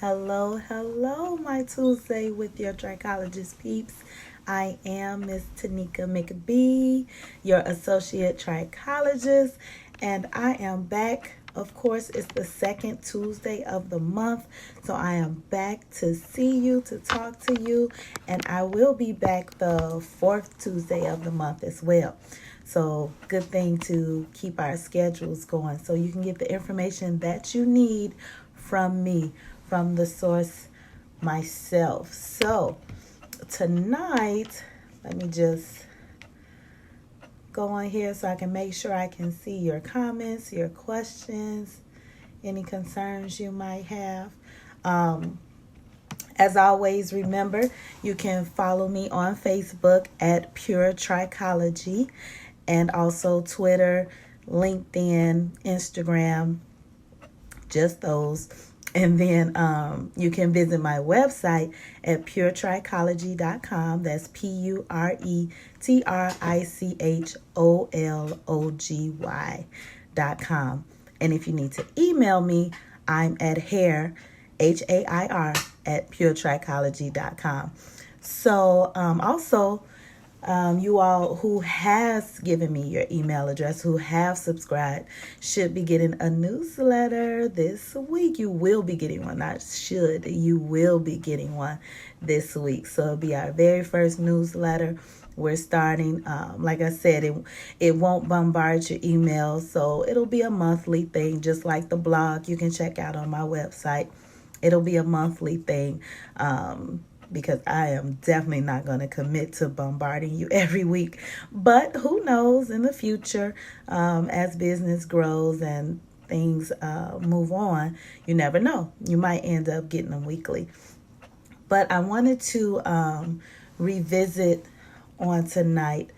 Hello, hello, my Tuesday with your trichologist peeps. I am Miss Tanika McBee, your associate trichologist, and I am back. Of course, it's the second Tuesday of the month, so I am back to see you, to talk to you, and I will be back the fourth Tuesday of the month as well. So, good thing to keep our schedules going so you can get the information that you need from me, from the source myself. So, tonight, let me just go on here so I can make sure I can see your comments, your questions, any concerns you might have. As always, remember, you can follow me on Facebook at Pure Trichology, and also Twitter, LinkedIn, Instagram, just those. And then you can visit my website at puretrichology.com. That's puretrichology.com. And if you need to email me, I'm at hair, HAIR, at puretrichology.com. So also, you all who has given me your email address, who have subscribed, should be getting a newsletter this week. You will be getting one, not should. You will be getting one this week. So it'll be our very first newsletter. We're starting, like I said, it won't bombard your email. So it'll be a monthly thing, just like the blog you can check out on my website. It'll be a monthly thing. Because I am definitely not going to commit to bombarding you every week. But who knows, in the future, as business grows and things move on, you never know. You might end up getting them weekly. But I wanted to revisit on tonight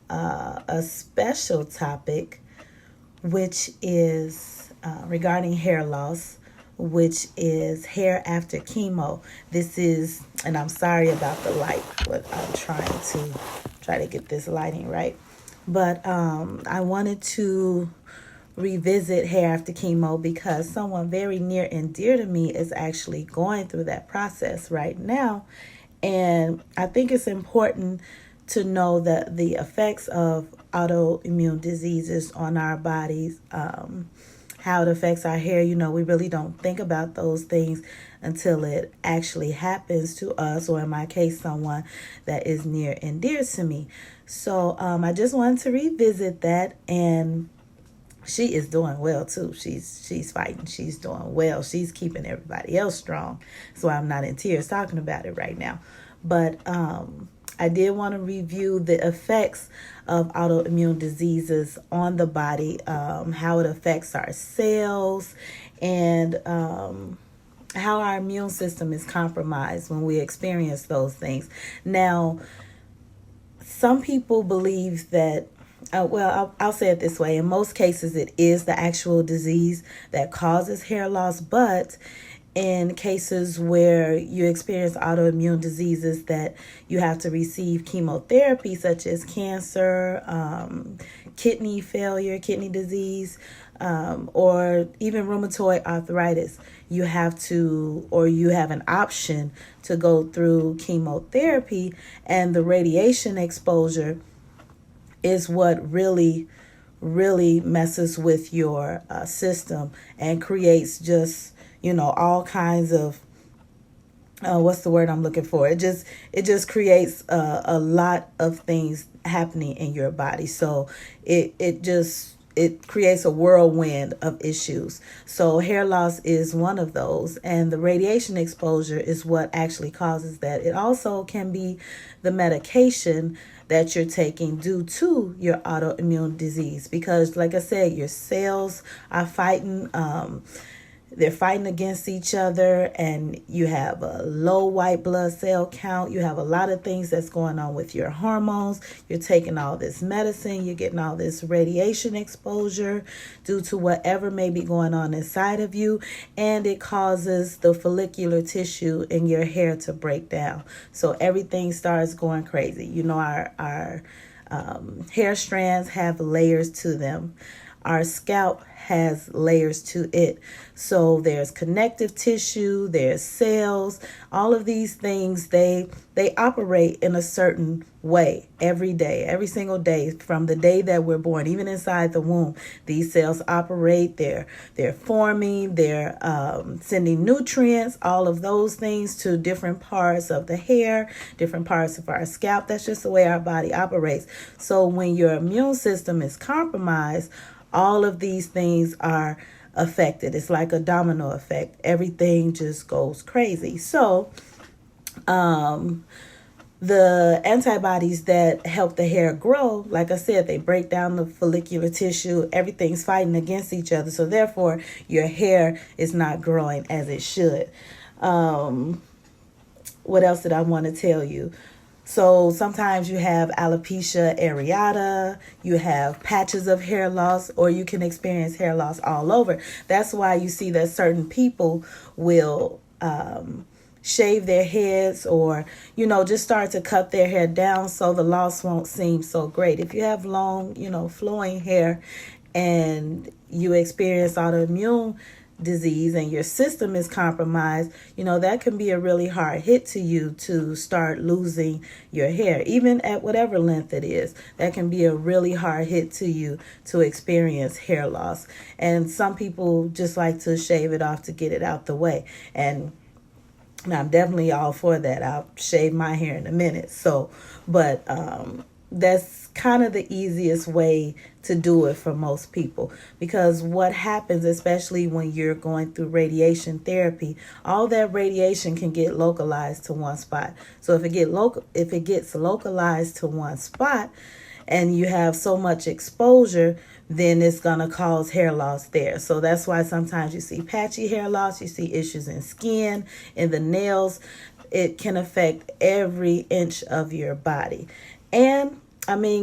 a special topic, which is regarding hair loss, which is hair after chemo. This is, and I'm sorry about the light, but I'm try to get this lighting right. But I wanted to revisit hair after chemo because someone very near and dear to me is actually going through that process right now. And I think it's important to know that the effects of autoimmune diseases on our bodies, how it affects our hair, we really don't think about those things until it actually happens to us, or in my case, someone that is near and dear to me. So I just wanted to revisit that, and she is doing well too. She's fighting. She's doing well. She's keeping everybody else strong. So I'm not in tears talking about it right now. But I did want to review the effects of autoimmune diseases on the body, how it affects our cells, and how our immune system is compromised when we experience those things. Now, some people believe that, I'll say it this way. In most cases, it is the actual disease that causes hair loss, but in cases where you experience autoimmune diseases that you have to receive chemotherapy, such as cancer, kidney failure, kidney disease, or even rheumatoid arthritis, you have an option to go through chemotherapy, and the radiation exposure is what really messes with your system and creates just all kinds of, what's the word I'm looking for? It just creates a lot of things happening in your body. So it creates a whirlwind of issues. So hair loss is one of those, and the radiation exposure is what actually causes that. It also can be the medication that you're taking due to your autoimmune disease, because like I said, your cells are fighting, they're fighting against each other, and you have a low white blood cell count. You have a lot of things that's going on with your hormones. You're taking all this medicine. You're getting all this radiation exposure due to whatever may be going on inside of you, and it causes the follicular tissue in your hair to break down. So everything starts going crazy. Our hair strands have layers to them. our scalp has layers to it. So there's connective tissue, there's cells, all of these things, they operate in a certain way every day, every single day from the day that we're born. Even inside the womb, these cells operate. They're forming, they're sending nutrients, all of those things to different parts of the hair, different parts of our scalp. That's just the way our body operates. So when your immune system is compromised, all of these things are affected. It's like a domino effect. Everything just goes crazy. So the antibodies that help the hair grow, like I said, they break down the follicular tissue. Everything's fighting against each other. So therefore, your hair is not growing as it should. What else did I want to tell you? So sometimes you have alopecia areata, you have patches of hair loss, or you can experience hair loss all over. That's why you see that certain people will shave their heads, or, just start to cut their hair down so the loss won't seem so great. If you have long, flowing hair and you experience autoimmune disease and your system is compromised, that can be a really hard hit to you to start losing your hair, even at whatever length it is. That can be a really hard hit to you to experience hair loss. And some people just like to shave it off to get it out the way. And I'm definitely all for that. I'll shave my hair in a minute. But that's kind of the easiest way to do it for most people, because what happens, especially when you're going through radiation therapy, all that radiation can get localized to one spot. So if it gets localized to one spot and you have so much exposure, then it's going to cause hair loss there. So that's why sometimes you see patchy hair loss, you see issues in skin, in the nails. It can affect every inch of your body. And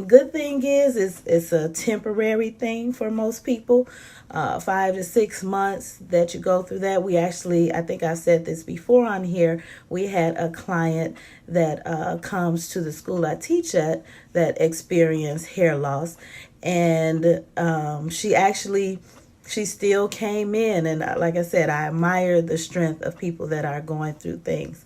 good thing is it's a temporary thing for most people. 5 to 6 months that you go through that. We actually, I think I've said this before on here, we had a client that comes to the school I teach at that experienced hair loss. And she still came in. And like I said, I admire the strength of people that are going through things.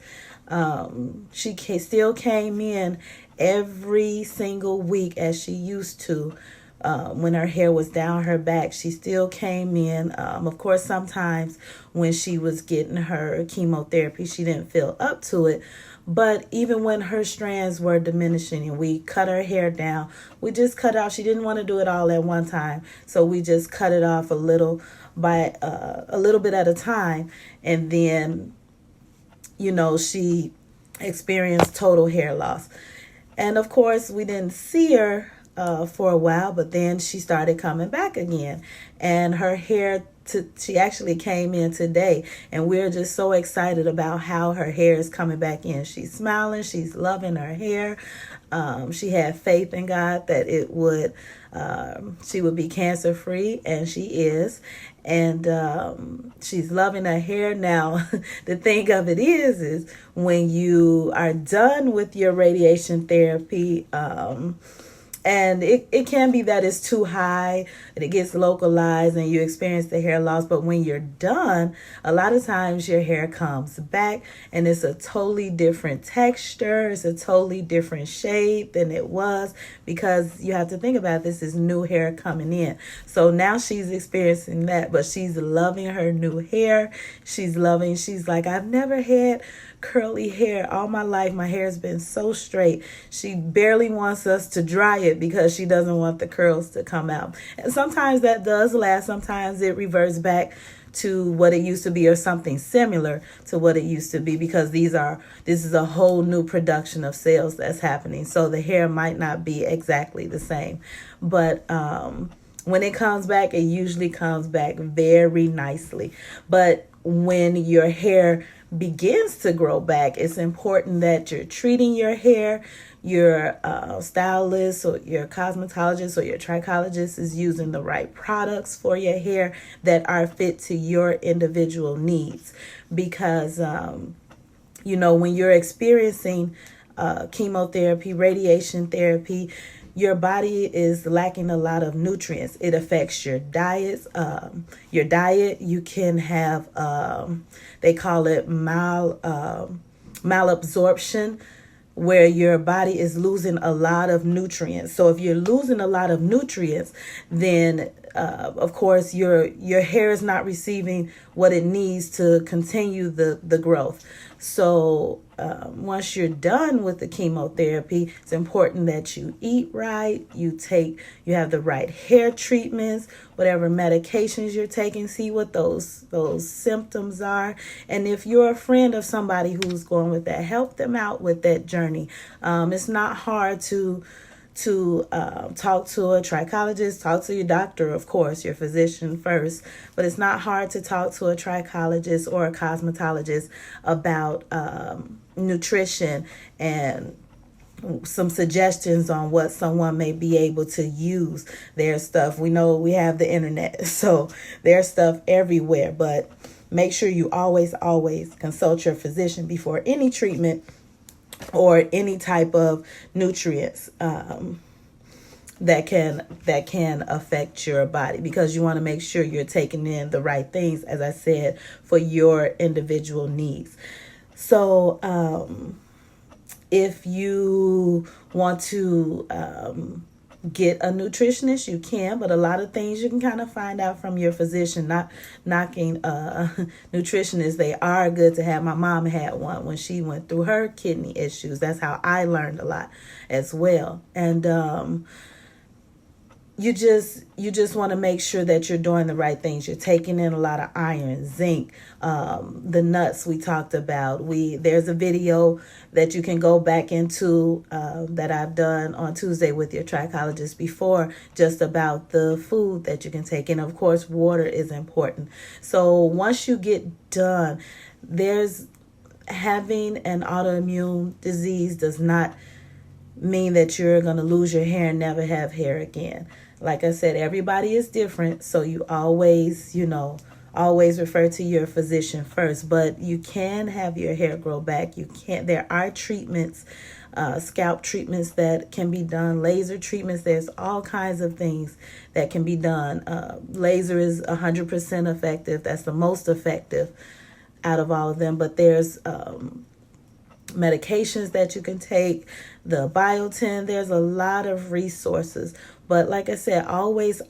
She still came in every single week as she used to. When her hair was down her back, she still came in. Of course, sometimes when she was getting her chemotherapy, she didn't feel up to it. But even when her strands were diminishing and we cut her hair down, we just cut out. She didn't want to do it all at one time. So we just cut it off a little bit at a time. And then, she experienced total hair loss. And of course, we didn't see her for a while, but then she started coming back again. And her hair, she actually came in today, and we're just so excited about how her hair is coming back in. She's smiling, she's loving her hair. She had faith in God that she would be cancer free, and she is. And she's loving her hair now. The thing of it is when you are done with your radiation therapy, and it can be that it's too high and it gets localized and you experience the hair loss. But when you're done, a lot of times your hair comes back and it's a totally different texture. It's a totally different shape than it was, because you have to think about this is new hair coming in. So now she's experiencing that, but she's loving her new hair. She's like, I've never had curly hair all my life. My hair has been so straight. She barely wants us to dry it because she doesn't want the curls to come out. And sometimes that does last. Sometimes it reverts back to what it used to be, or something similar to what it used to be, because this is a whole new production of cells that's happening. So the hair might not be exactly the same. But when it comes back, it usually comes back very nicely. But when your hair begins to grow back, it's important that you're treating your hair. Your stylist or your cosmetologist or your trichologist is using the right products for your hair that are fit to your individual needs. Because, when you're experiencing chemotherapy, radiation therapy, your body is lacking a lot of nutrients. It affects your diets. Your diet, you can have, they call it malabsorption, where your body is losing a lot of nutrients. So if you're losing a lot of nutrients, then of course your hair is not receiving what it needs to continue the growth. So once you're done with the chemotherapy, it's important that you eat right, you have the right hair treatments, whatever medications you're taking, see what those symptoms are. And if you're a friend of somebody who's going with that, help them out with that journey. It's not hard to talk to a trichologist, talk to your doctor, of course, your physician first, but it's not hard to talk to a trichologist or a cosmetologist about nutrition and some suggestions on what someone may be able to use. There's stuff, we know we have the internet, so there's stuff everywhere, but make sure you always consult your physician before any treatment or any type of nutrients that can affect your body, because you want to make sure you're taking in the right things, as I said, for your individual needs. So if you want to get a nutritionist, you can, but a lot of things you can kind of find out from your physician. Not knocking nutritionists, they are good to have. My mom had one when she went through her kidney issues. That's how I learned a lot as well. And you just want to make sure that you're doing the right things. You're taking in a lot of iron, zinc, the nuts we talked about. There's a video that you can go back into that I've done on Tuesday with your trichologist before, just about the food that you can take. And of course, water is important. So once you get done, having an autoimmune disease does not mean that you're going to lose your hair and never have hair again. Like I said, everybody is different, so you always refer to your physician first, but you can have your hair grow back. There are treatments, scalp treatments that can be done, laser treatments. There's all kinds of things that can be done. Laser is 100% effective. That's the most effective out of all of them, but there's medications that you can take, the biotin. There's a lot of resources. But like I said, always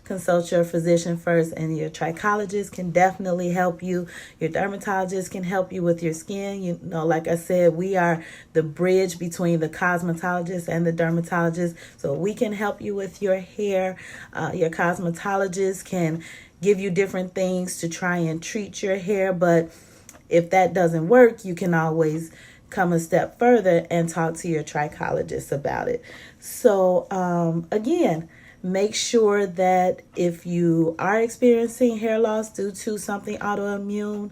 consult your physician first, and your trichologist can definitely help you. Your dermatologist can help you with your skin. Like I said, we are the bridge between the cosmetologist and the dermatologist. So we can help you with your hair. Your cosmetologist can give you different things to try and treat your hair. But if that doesn't work, you can always come a step further and talk to your trichologist about it. So again, make sure that if you are experiencing hair loss due to something autoimmune,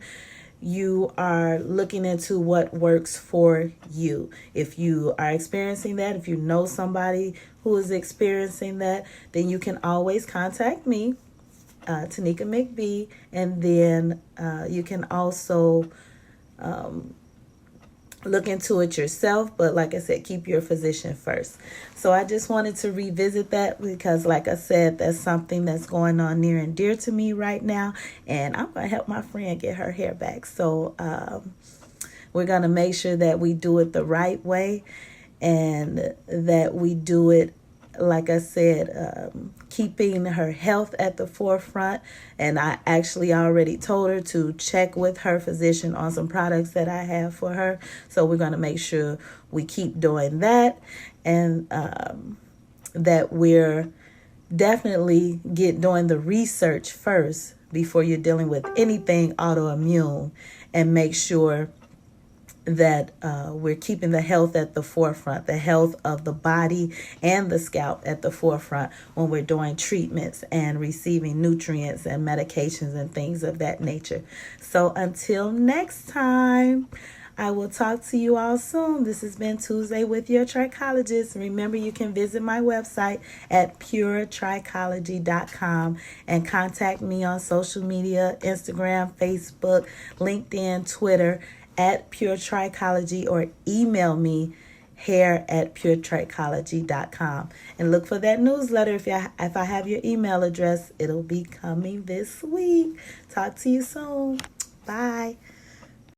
you are looking into what works for you. If you are experiencing that, if you know somebody who is experiencing that, then you can always contact me, Tanika McBee, and then you can also look into it yourself. But like I said, keep your physician first. So I just wanted to revisit that because, like I said, that's something that's going on near and dear to me right now, and I'm going to help my friend get her hair back. So we're going to make sure that we do it the right way, and that we do it, like I said, keeping her health at the forefront. And I actually already told her to check with her physician on some products that I have for her. So we're going to make sure we keep doing that, and that we're definitely doing the research first before you're dealing with anything autoimmune, and make sure that we're keeping the health at the forefront, the health of the body and the scalp at the forefront when we're doing treatments and receiving nutrients and medications and things of that nature. So until next time, I will talk to you all soon. This has been Tuesday with your trichologist. Remember, you can visit my website at puretrichology.com and contact me on social media, Instagram, Facebook, LinkedIn, Twitter, at Pure Trichology, or email me hair@puretrichology.com. And look for that newsletter. If I have your email address, it'll be coming this week. Talk to you soon. Bye.